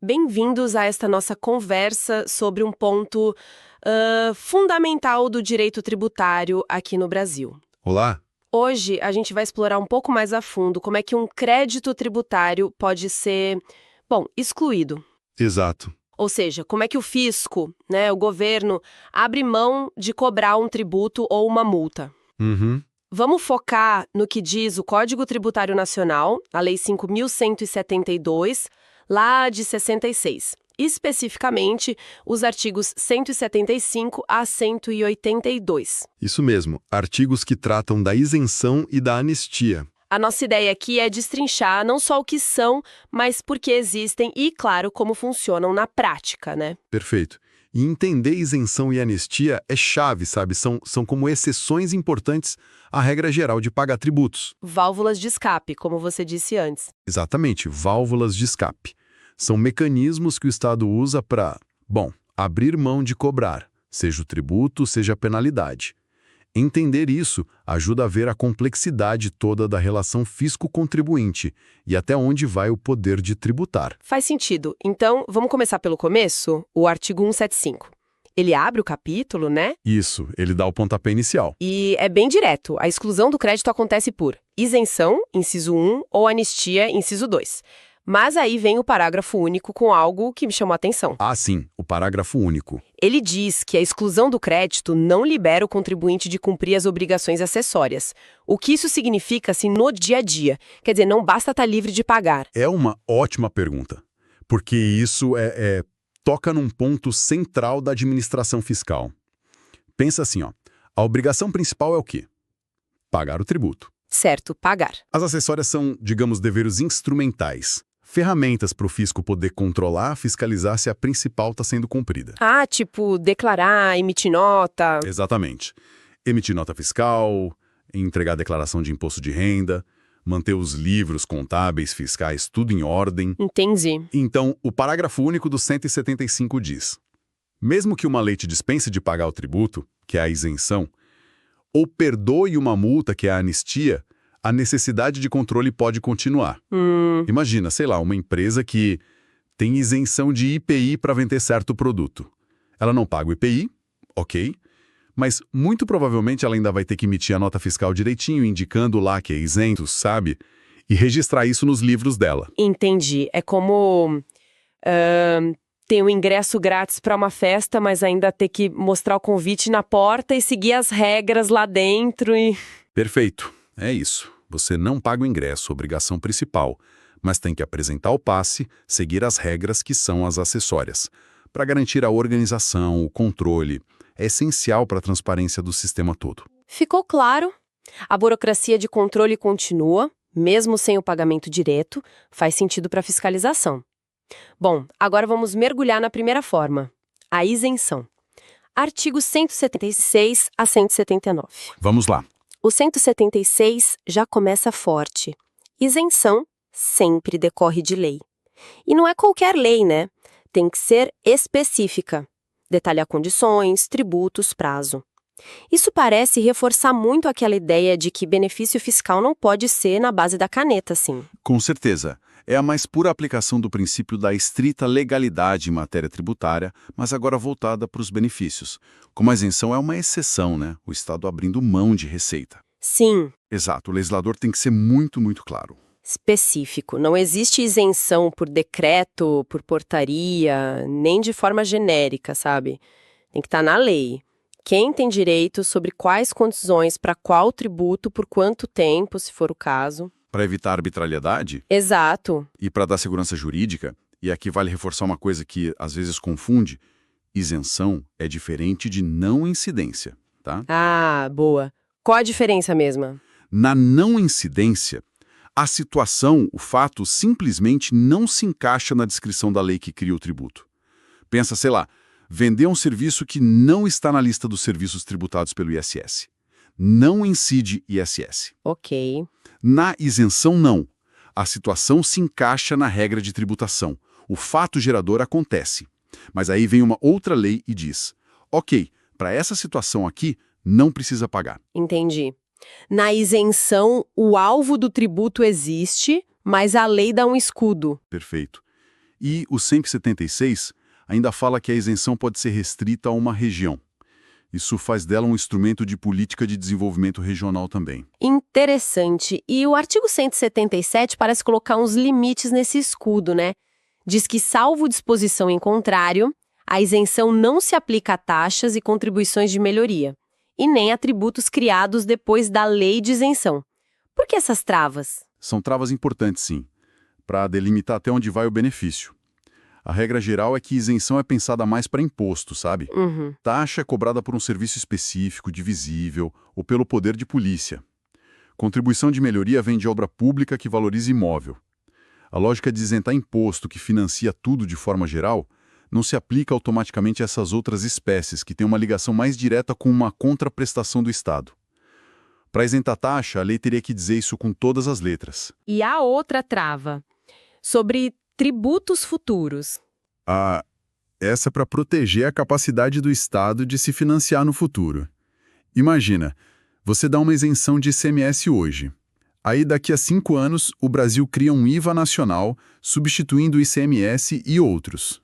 Bem-vindos a esta nossa conversa sobre um ponto fundamental do direito tributário aqui no Brasil. Olá? Hoje, a gente vai explorar um pouco mais a fundo como é que um crédito tributário pode ser, excluído. Exato. Ou seja, como é que o fisco, né, o governo, abre mão de cobrar um tributo ou uma multa. Uhum. Vamos focar no que diz o Código Tributário Nacional, a Lei 5.172, lá de 66. Especificamente, os artigos 175 a 182. Isso mesmo, artigos que tratam da isenção e da anistia. A nossa ideia aqui é destrinchar não só o que são, mas por que existem e, claro, como funcionam na prática, né? Perfeito. E entender isenção e anistia é chave, sabe? São como exceções importantes à regra geral de pagar tributos. Válvulas de escape, como você disse antes. Exatamente, válvulas de escape. São mecanismos que o Estado usa para, abrir mão de cobrar, seja o tributo, seja a penalidade. Entender isso ajuda a ver a complexidade toda da relação fisco-contribuinte e até onde vai o poder de tributar. Faz sentido. Então, vamos começar pelo começo? O artigo 175. Ele abre o capítulo, né? Isso, ele dá o pontapé inicial. E é bem direto. A exclusão do crédito acontece por isenção, inciso 1, ou anistia, inciso 2. Mas aí vem o parágrafo único com algo que me chamou a atenção. Ah, sim, o parágrafo único. Ele diz que a exclusão do crédito não libera o contribuinte de cumprir as obrigações acessórias. O que isso significa, assim, no dia a dia? Quer dizer, não basta estar livre de pagar. É uma ótima pergunta, porque isso toca num ponto central da administração fiscal. Pensa assim, a obrigação principal é o quê? Pagar o tributo. Certo, pagar. As acessórias são, digamos, deveres instrumentais. Ferramentas para o fisco poder controlar, fiscalizar se a principal está sendo cumprida. Ah, tipo, declarar, emitir nota. Exatamente. Emitir nota fiscal, entregar declaração de imposto de renda, manter os livros contábeis, fiscais, tudo em ordem. Entendi. Então, o parágrafo único do 175 diz: mesmo que uma lei te dispense de pagar o tributo, que é a isenção, ou perdoe uma multa, que é a anistia, a necessidade de controle pode continuar. Imagina, sei lá, uma empresa que tem isenção de IPI para vender certo produto. Ela não paga o IPI, ok, mas muito provavelmente ela ainda vai ter que emitir a nota fiscal direitinho, indicando lá que é isento, sabe? E registrar isso nos livros dela. Entendi. É como ter um ingresso grátis para uma festa, mas ainda ter que mostrar o convite na porta e seguir as regras lá dentro e... Perfeito, é isso. Você não paga o ingresso, obrigação principal, mas tem que apresentar o passe, seguir as regras que são as acessórias. Para garantir a organização, o controle, é essencial para a transparência do sistema todo. Ficou claro. A burocracia de controle continua, mesmo sem o pagamento direto, faz sentido para a fiscalização. Bom, agora vamos mergulhar na primeira forma, a isenção. Artigos 176 a 179. Vamos lá. O 176 já começa forte. Isenção sempre decorre de lei. E não é qualquer lei, né? Tem que ser específica. Detalhar condições, tributos, prazo. Isso parece reforçar muito aquela ideia de que benefício fiscal não pode ser na base da caneta, assim. Com certeza. É a mais pura aplicação do princípio da estrita legalidade em matéria tributária, mas agora voltada para os benefícios. Como a isenção é uma exceção, né? O Estado abrindo mão de receita. Sim. Exato, o legislador tem que ser muito, muito claro. Específico. Não existe isenção por decreto, por portaria, nem de forma genérica, sabe? Tem que estar na lei. Quem tem direito sobre quais condições, para qual tributo, por quanto tempo, se for o caso. Para evitar arbitrariedade? Exato. E para dar segurança jurídica, e aqui vale reforçar uma coisa que às vezes confunde, isenção é diferente de não incidência, tá? Ah, boa. Qual a diferença mesma? Na não incidência, a situação, o fato, simplesmente não se encaixa na descrição da lei que cria o tributo. Pensa, sei lá, vender um serviço que não está na lista dos serviços tributados pelo ISS. Não incide ISS. Ok. Na isenção, não. A situação se encaixa na regra de tributação. O fato gerador acontece. Mas aí vem uma outra lei e diz: ok, para essa situação aqui, não precisa pagar. Entendi. Na isenção, o alvo do tributo existe, mas a lei dá um escudo. Perfeito. E o 176 ainda fala que a isenção pode ser restrita a uma região. Isso faz dela um instrumento de política de desenvolvimento regional também. Interessante. E o artigo 177 parece colocar uns limites nesse escudo, né? Diz que, salvo disposição em contrário, a isenção não se aplica a taxas e contribuições de melhoria, e nem a tributos criados depois da lei de isenção. Por que essas travas? São travas importantes, sim, para delimitar até onde vai o benefício. A regra geral é que isenção é pensada mais para imposto, sabe? Taxa é cobrada por um serviço específico, divisível, ou pelo poder de polícia. Contribuição de melhoria vem de obra pública que valoriza imóvel. A lógica de isentar imposto que financia tudo de forma geral não se aplica automaticamente a essas outras espécies, que têm uma ligação mais direta com uma contraprestação do Estado. Para isentar taxa, a lei teria que dizer isso com todas as letras. E a outra trava, sobre tributos futuros. Essa é para proteger a capacidade do Estado de se financiar no futuro. Imagina, você dá uma isenção de ICMS hoje. Aí, daqui a 5 anos, o Brasil cria um IVA nacional, substituindo o ICMS e outros.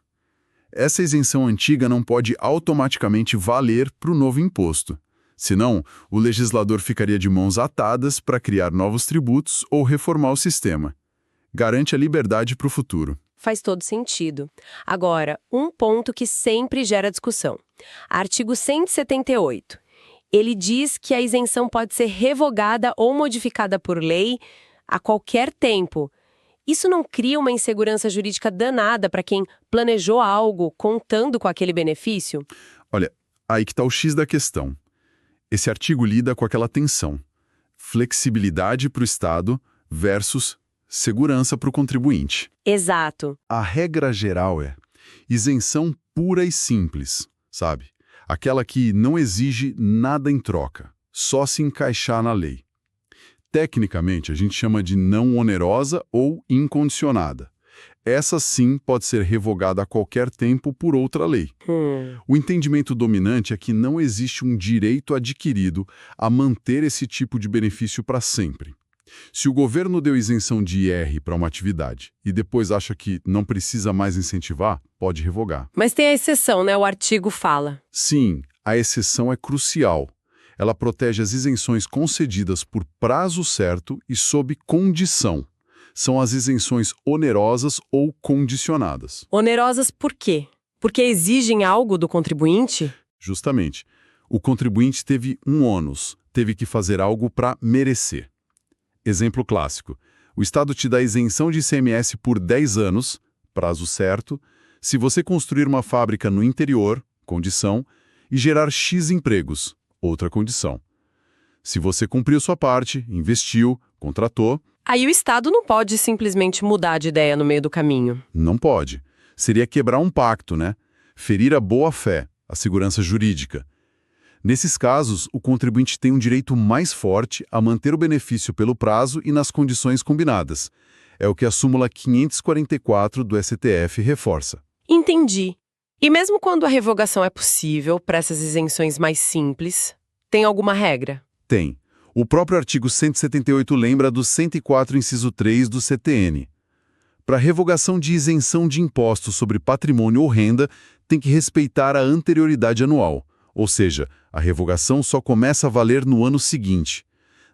Essa isenção antiga não pode automaticamente valer para o novo imposto. Senão, o legislador ficaria de mãos atadas para criar novos tributos ou reformar o sistema. Garante a liberdade para o futuro. Faz todo sentido. Agora, um ponto que sempre gera discussão. Artigo 178. Ele diz que a isenção pode ser revogada ou modificada por lei a qualquer tempo. Isso não cria uma insegurança jurídica danada para quem planejou algo contando com aquele benefício? Olha, aí que está o X da questão. Esse artigo lida com aquela tensão. Flexibilidade para o Estado versus segurança para o contribuinte. Exato. A regra geral é isenção pura e simples, sabe? Aquela que não exige nada em troca, só se encaixar na lei. Tecnicamente, a gente chama de não onerosa ou incondicionada. Essa sim pode ser revogada a qualquer tempo por outra lei. O entendimento dominante é que não existe um direito adquirido a manter esse tipo de benefício para sempre. Se o governo deu isenção de IR para uma atividade e depois acha que não precisa mais incentivar, pode revogar. Mas tem a exceção, né? O artigo fala. Sim, a exceção é crucial. Ela protege as isenções concedidas por prazo certo e sob condição. São as isenções onerosas ou condicionadas. Onerosas por quê? Porque exigem algo do contribuinte? Justamente. O contribuinte teve um ônus, teve que fazer algo para merecer. Exemplo clássico. O Estado te dá isenção de ICMS por 10 anos, prazo certo, se você construir uma fábrica no interior, condição, e gerar X empregos, outra condição. Se você cumpriu sua parte, investiu, contratou... Aí o Estado não pode simplesmente mudar de ideia no meio do caminho. Não pode. Seria quebrar um pacto, né? Ferir a boa-fé, a segurança jurídica. Nesses casos, o contribuinte tem um direito mais forte a manter o benefício pelo prazo e nas condições combinadas. É o que a súmula 544 do STF reforça. Entendi. E mesmo quando a revogação é possível para essas isenções mais simples, tem alguma regra? Tem. O próprio artigo 178 lembra do 104, inciso 3 do CTN. Para revogação de isenção de impostos sobre patrimônio ou renda, tem que respeitar a anterioridade anual. Ou seja, a revogação só começa a valer no ano seguinte.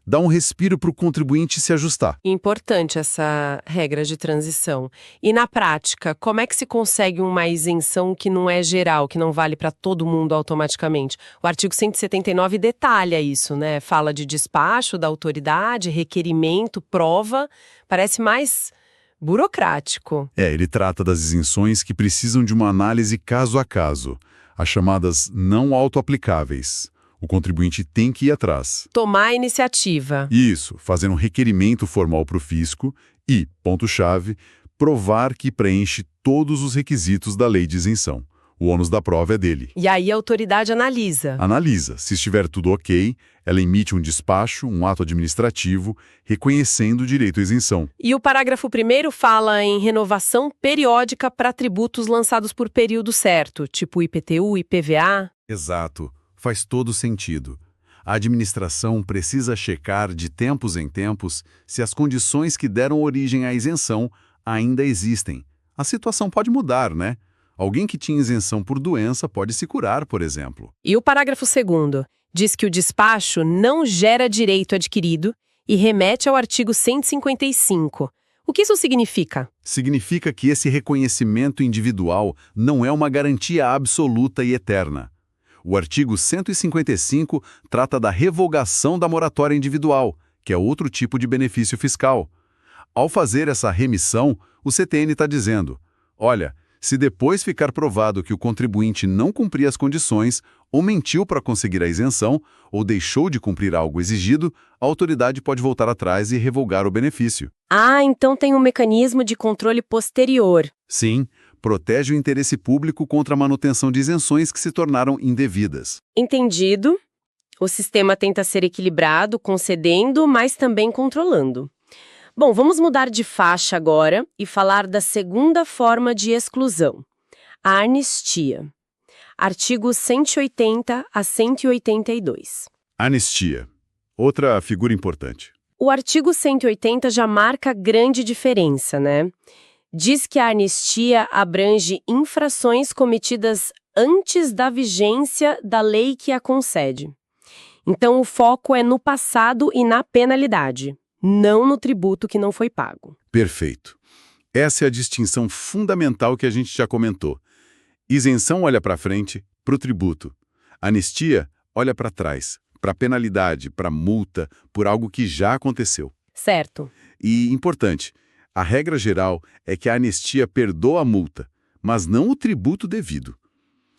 Dá um respiro para o contribuinte se ajustar. Importante essa regra de transição. E na prática, como é que se consegue uma isenção que não é geral, que não vale para todo mundo automaticamente? O artigo 179 detalha isso, né? Fala de despacho da autoridade, requerimento, prova. Parece mais burocrático. Ele trata das isenções que precisam de uma análise caso a caso. As chamadas não autoaplicáveis. O contribuinte tem que ir atrás. Tomar a iniciativa. Isso, fazer um requerimento formal para o fisco e, ponto-chave, provar que preenche todos os requisitos da lei de isenção. O ônus da prova é dele. E aí a autoridade analisa. Analisa. Se estiver tudo ok, ela emite um despacho, um ato administrativo, reconhecendo o direito à isenção. E o parágrafo 1º fala em renovação periódica para tributos lançados por período certo, tipo IPTU, IPVA. Exato. Faz todo sentido. A administração precisa checar de tempos em tempos se as condições que deram origem à isenção ainda existem, a situação pode mudar, né? Alguém que tinha isenção por doença pode se curar, por exemplo. E o parágrafo 2º diz que o despacho não gera direito adquirido e remete ao artigo 155. O que isso significa? Significa que esse reconhecimento individual não é uma garantia absoluta e eterna. O artigo 155 trata da revogação da moratória individual, que é outro tipo de benefício fiscal. Ao fazer essa remissão, o CTN está dizendo, olha, se depois ficar provado que o contribuinte não cumpria as condições, ou mentiu para conseguir a isenção, ou deixou de cumprir algo exigido, a autoridade pode voltar atrás e revogar o benefício. Ah, então tem um mecanismo de controle posterior. Sim, protege o interesse público contra a manutenção de isenções que se tornaram indevidas. Entendido. O sistema tenta ser equilibrado, concedendo, mas também controlando. Bom, vamos mudar de faixa agora e falar da segunda forma de exclusão, a anistia. Artigos 180 a 182. Anistia. Outra figura importante. O artigo 180 já marca grande diferença, né? Diz que a anistia abrange infrações cometidas antes da vigência da lei que a concede. Então, o foco é no passado e na penalidade, não no tributo que não foi pago. Perfeito. Essa é a distinção fundamental que a gente já comentou. Isenção olha para frente, para o tributo. Anistia olha para trás, para a penalidade, para a multa, por algo que já aconteceu. Certo. E, importante, a regra geral é que a anistia perdoa a multa, mas não o tributo devido.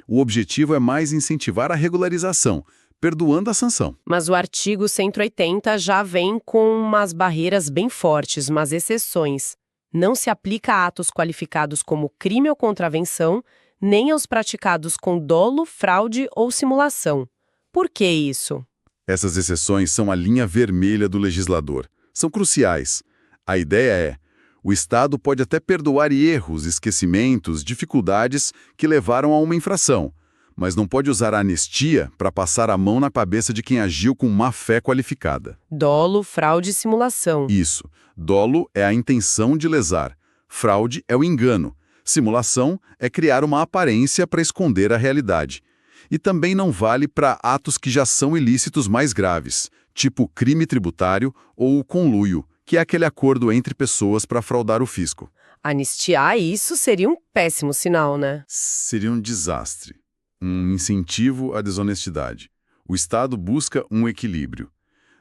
O objetivo é mais incentivar a regularização, perdoando a sanção. Mas o artigo 180 já vem com umas barreiras bem fortes, umas exceções. Não se aplica a atos qualificados como crime ou contravenção, nem aos praticados com dolo, fraude ou simulação. Por que isso? Essas exceções são a linha vermelha do legislador. São cruciais. A ideia é, o Estado pode até perdoar erros, esquecimentos, dificuldades que levaram a uma infração, mas não pode usar a anistia para passar a mão na cabeça de quem agiu com má-fé qualificada. Dolo, fraude e simulação. Isso. Dolo é a intenção de lesar. Fraude é o engano. Simulação é criar uma aparência para esconder a realidade. E também não vale para atos que já são ilícitos mais graves, tipo crime tributário ou o conluio, que é aquele acordo entre pessoas para fraudar o fisco. Anistiar isso seria um péssimo sinal, né? Seria um desastre. Um incentivo à desonestidade. O Estado busca um equilíbrio.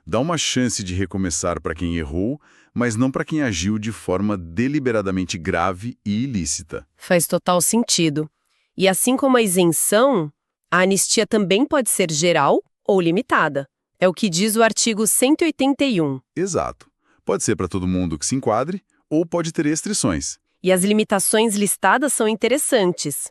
Dá uma chance de recomeçar para quem errou, mas não para quem agiu de forma deliberadamente grave e ilícita. Faz total sentido. E assim como a isenção, a anistia também pode ser geral ou limitada. É o que diz o artigo 181. Exato. Pode ser para todo mundo que se enquadre, ou pode ter restrições. E as limitações listadas são interessantes.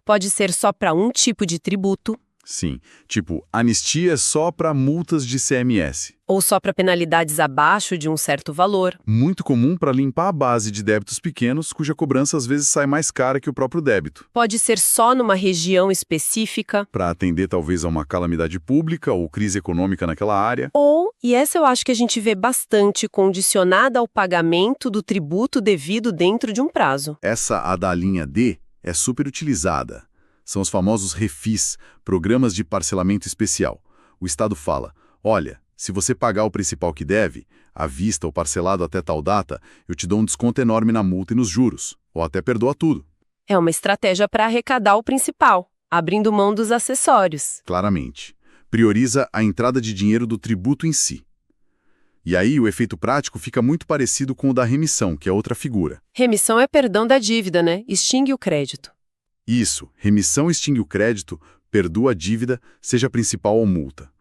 Pode ser só para um tipo de tributo. Sim, tipo, anistia só para multas de ICMS. Ou só para penalidades abaixo de um certo valor. Muito comum para limpar a base de débitos pequenos, cuja cobrança às vezes sai mais cara que o próprio débito. Pode ser só numa região específica. Para atender talvez a uma calamidade pública ou crise econômica naquela área. Ou, e essa eu acho que a gente vê bastante, condicionada ao pagamento do tributo devido dentro de um prazo. Essa a da linha D é super utilizada. São os famosos refis, programas de parcelamento especial. O Estado fala, olha, se você pagar o principal que deve, à vista ou parcelado até tal data, eu te dou um desconto enorme na multa e nos juros, ou até perdoa tudo. É uma estratégia para arrecadar o principal, abrindo mão dos acessórios. Claramente. Prioriza a entrada de dinheiro do tributo em si. E aí o efeito prático fica muito parecido com o da remissão, que é outra figura. Remissão é perdão da dívida, né? Extingue o crédito. Isso, remissão extingue o crédito, perdoa a dívida, seja principal ou multa.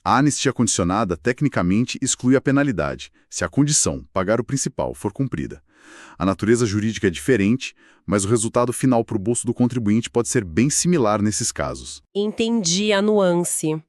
A anistia condicionada, tecnicamente, exclui a penalidade, se a condição, pagar o principal, for cumprida. A natureza jurídica é diferente, mas o resultado final para o bolso do contribuinte pode ser bem similar nesses casos. Entendi a nuance.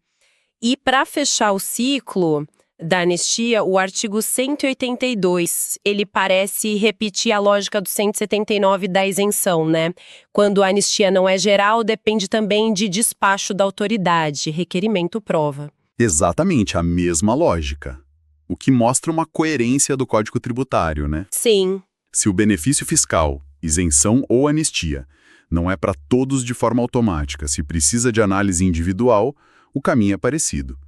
E para fechar o ciclo da anistia, o artigo 182, ele parece repetir a lógica do 179 da isenção, né? Quando a anistia não é geral, depende também de despacho da autoridade, requerimento prova. Exatamente a mesma lógica. O que mostra uma coerência do Código Tributário, né? Sim. Se o benefício fiscal isenção ou anistia. Não é para todos de forma automática. Se precisa de análise individual, o caminho é parecido.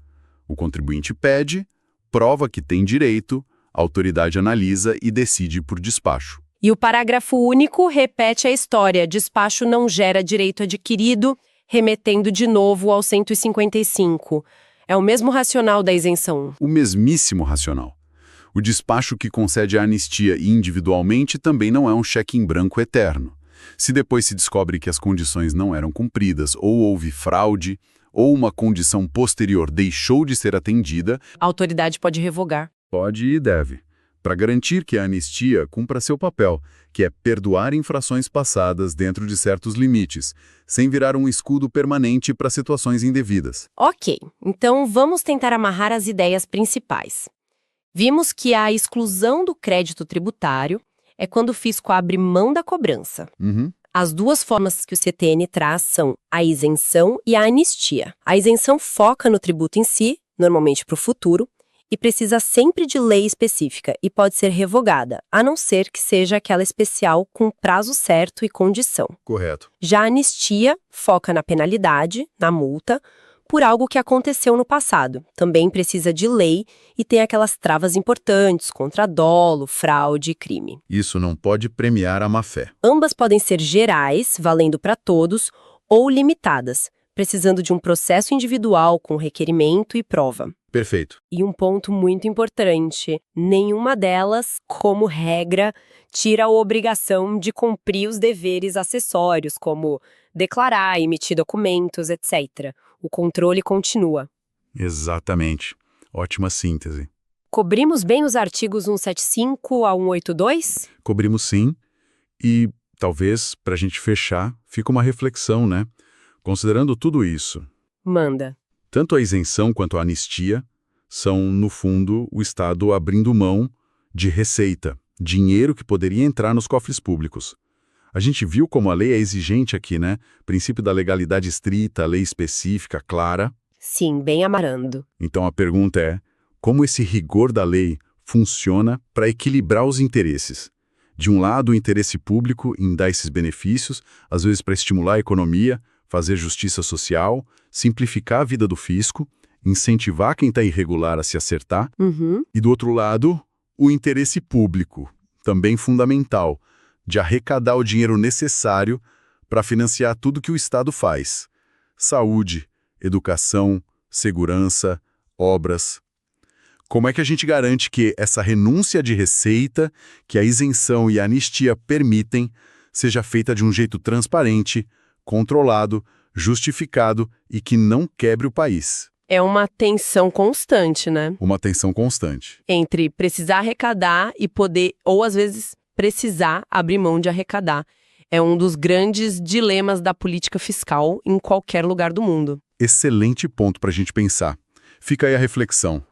O contribuinte pede, prova que tem direito, a autoridade analisa e decide por despacho. E o parágrafo único repete a história: despacho não gera direito adquirido, remetendo de novo ao 155. É o mesmo racional da isenção. O mesmíssimo racional. O despacho que concede a anistia individualmente também não é um cheque em branco eterno. Se depois se descobre que as condições não eram cumpridas, ou houve fraude, ou uma condição posterior deixou de ser atendida, A autoridade pode revogar. pode e deve, para garantir que a anistia cumpra seu papel, que é perdoar infrações passadas dentro de certos limites, sem virar um escudo permanente para situações indevidas. Ok, então vamos tentar amarrar as ideias principais. Vimos que a exclusão do crédito tributário é quando o fisco abre mão da cobrança. As duas formas que o CTN traz são a isenção e a anistia. A isenção foca no tributo em si, normalmente para o futuro, e precisa sempre de lei específica e pode ser revogada, a não ser que seja aquela especial com prazo certo e condição. Correto. Já a anistia foca na penalidade, na multa, por algo que aconteceu no passado. Também precisa de lei e tem aquelas travas importantes contra dolo, fraude e crime. Isso não pode premiar a má-fé. Ambas podem ser gerais, valendo para todos, ou limitadas, precisando de um processo individual com requerimento e prova. Perfeito. E um ponto muito importante: nenhuma delas, como regra, tira a obrigação de cumprir os deveres acessórios, como declarar, emitir documentos, etc. O controle continua. Exatamente. Ótima síntese. Cobrimos bem os artigos 175 a 182? Cobrimos sim. E, talvez, para a gente fechar, fica uma reflexão, né? Considerando tudo isso, Manda. tanto a isenção quanto a anistia são, no fundo, o Estado abrindo mão de receita, dinheiro que poderia entrar nos cofres públicos. A gente viu como a lei é exigente aqui, né? Princípio da legalidade estrita, lei específica, clara. Sim, bem amarrando. Então a pergunta é, como esse rigor da lei funciona para equilibrar os interesses? De um lado, o interesse público em dar esses benefícios, às vezes para estimular a economia, fazer justiça social, simplificar a vida do fisco, incentivar quem está irregular a se acertar. E do outro lado, o interesse público, também fundamental, de arrecadar o dinheiro necessário para financiar tudo que o Estado faz. Saúde, educação, segurança, obras. Como é que a gente garante que essa renúncia de receita, que a isenção e a anistia permitem, seja feita de um jeito transparente, controlado, justificado e que não quebre o país? É uma tensão constante, né? Uma tensão constante. Entre precisar arrecadar e poder, ou às vezes precisar abrir mão de arrecadar. É um dos grandes dilemas da política fiscal em qualquer lugar do mundo. Excelente ponto para a gente pensar. Fica aí a reflexão.